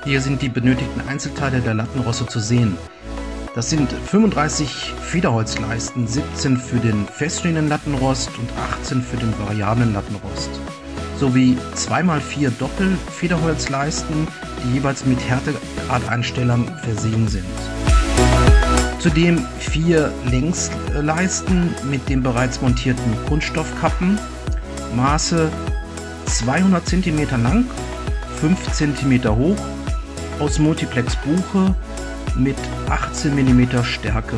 Hier sind die benötigten Einzelteile der Lattenroste zu sehen. Das sind 35 Federholzleisten, 17 für den feststehenden Lattenrost und 18 für den variablen Lattenrost. Sowie 2x4 Doppelfederholzleisten, die jeweils mit Härtegradeinstellern versehen sind. Zudem 4 Längsleisten mit den bereits montierten Kunststoffkappen, Maße 200 cm lang, 5 cm hoch, aus Multiplex Buche mit 18 mm Stärke.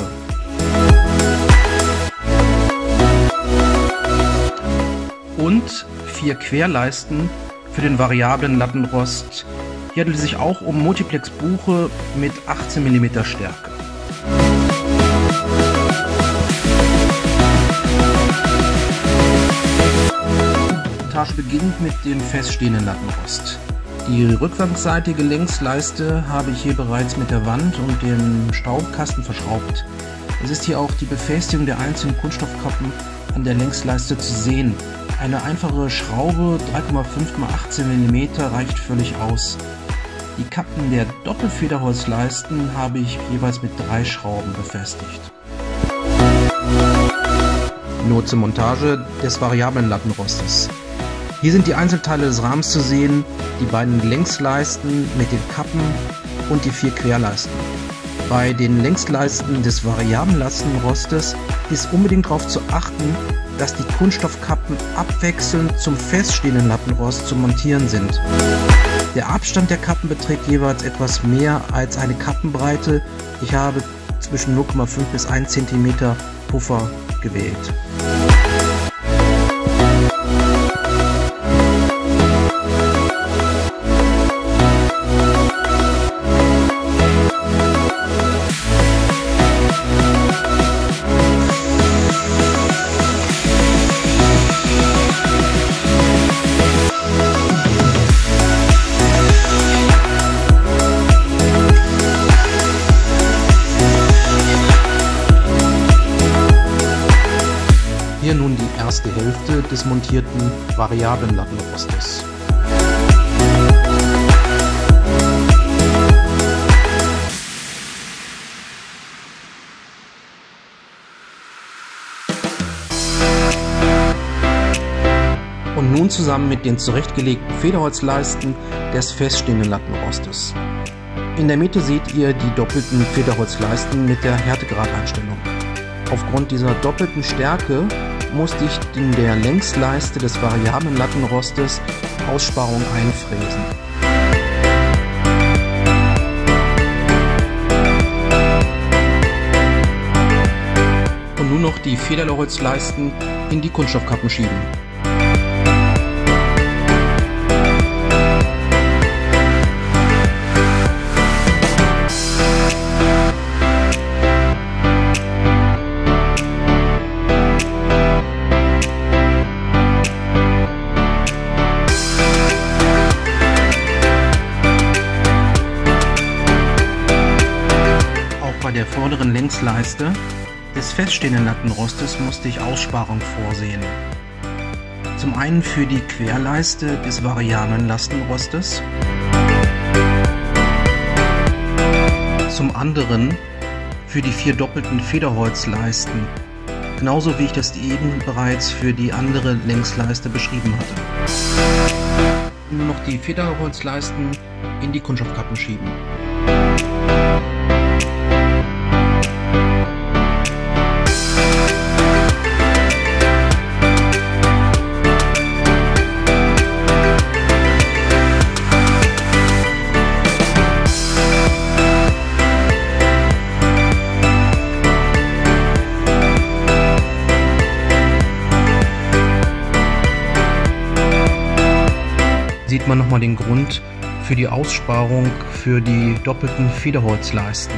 Und 4 Querleisten für den variablen Lattenrost. Hier handelt es sich auch um Multiplex Buche mit 18 mm Stärke. Die Montage beginnt mit dem feststehenden Lattenrost. Die rückwärtsseitige Längsleiste habe ich hier bereits mit der Wand und dem Staubkasten verschraubt. Es ist hier auch die Befestigung der einzelnen Kunststoffkappen an der Längsleiste zu sehen. Eine einfache Schraube 3,5 x 18 mm reicht völlig aus. Die Kappen der Doppelfederholzleisten habe ich jeweils mit 3 Schrauben befestigt. Nur zur Montage des variablen Lattenrostes. Hier sind die Einzelteile des Rahmens zu sehen, die beiden Längsleisten mit den Kappen und die 4 Querleisten. Bei den Längsleisten des variablen Lattenrostes ist unbedingt darauf zu achten, dass die Kunststoffkappen abwechselnd zum feststehenden Lattenrost zu montieren sind. Der Abstand der Kappen beträgt jeweils etwas mehr als eine Kappenbreite. Ich habe zwischen 0,5 bis 1 cm Puffer gewählt. Hier nun die erste Hälfte des montierten variablen Lattenrostes. Und nun zusammen mit den zurechtgelegten Federholzleisten des feststehenden Lattenrostes. In der Mitte seht ihr die doppelten Federholzleisten mit der Härtegradeinstellung. Aufgrund dieser doppelten Stärke musste ich in der Längsleiste des variablen Lattenrostes Aussparungen einfräsen. Und nun noch die Federholzleisten in die Kunststoffkappen schieben. Bei der vorderen Längsleiste des feststehenden Lattenrostes musste ich Aussparungen vorsehen. Zum einen für die Querleiste des variablen Lattenrostes, zum anderen für die 4 doppelten Federholzleisten, genauso wie ich das eben bereits für die andere Längsleiste beschrieben hatte. Nur noch die Federholzleisten in die Kunststoffkappen schieben. Sieht man nochmal den Grund für die Aussparung für die doppelten Federholzleisten.